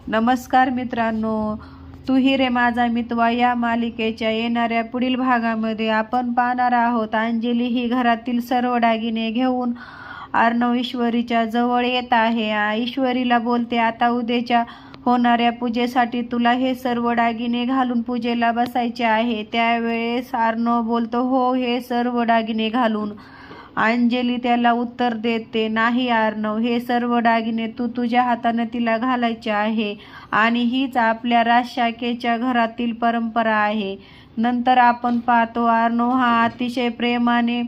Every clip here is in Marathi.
नमस्कार मित्रांनो, तू ही रे माझा मितवा या मालिकेच्या येणाऱ्या पुढील भागामध्ये आपण पाहणार आहोत. अंजली ही घरातील सर्व दागिने घेऊन अर्णव ईश्वरीच्या जवळ येत आहे. ईश्वरीला बोलते, आता उद्याच्या होणाऱ्या पूजेसाठी तुला हे सर्व दागिने घालून पूजेला बसायचे आहे. त्यावेळेस अर्णव बोलतो, हो, हे सर्व दागिने घालून. अंजली त्याला उत्तर देते, नाही अर्णव, हे सर्व दागिने तू तुझ्या हाताने तिला घालायचे आहे आणि हीच आपल्या राजशाखेच्या घरातील परंपरा आहे. नंतर आपण पाहतो अर्णव हा अतिशय प्रेमाने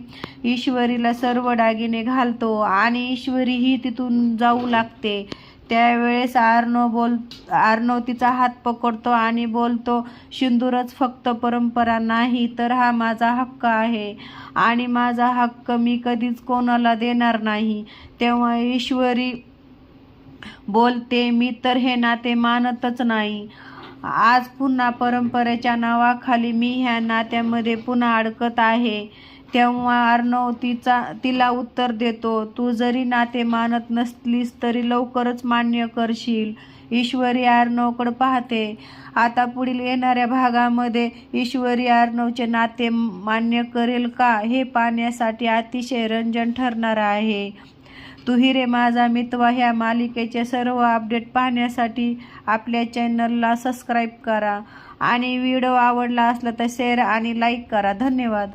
ईश्वरीला सर्व दागिने घालतो आणि ईश्वरी ही तिथून जाऊ लागते. त्यावेळेस अर्णव तिचा हात पकडतो आणि बोलतो, सिंदूरच फक्त परंपरा नाही तर हा माझा हक्क आहे आणि माझा हक्क मी कधीच कोणाला देणार नाही. तेव्हा ईश्वरी बोलते, मी तर हे नाते मानतच नाही. आज पुन्हा परंपरेच्या नावाखाली मी ह्या नात्यामध्ये पुन्हा अडकत आहे. तेव्हा अर्णव तिला उत्तर देतो, तू जरी नाते मानत नसलीस तरी लवकरच मान्य करशील. ईश्वरी अर्णवकडे पाहते. आता पुढील येणाऱ्या भागामध्ये ईश्वरी अर्णवचे नाते मान्य करेल का, हे पाहण्यासाठी अतिशय रंजन ठरणार आहे. तू ही रे माझा मितवा ह्या मालिकेचे सर्व अपडेट पाहण्यासाठी आपल्या चॅनलला सबस्क्राईब करा आणि व्हिडिओ आवडला असला तर शेअर आणि लाईक करा. धन्यवाद.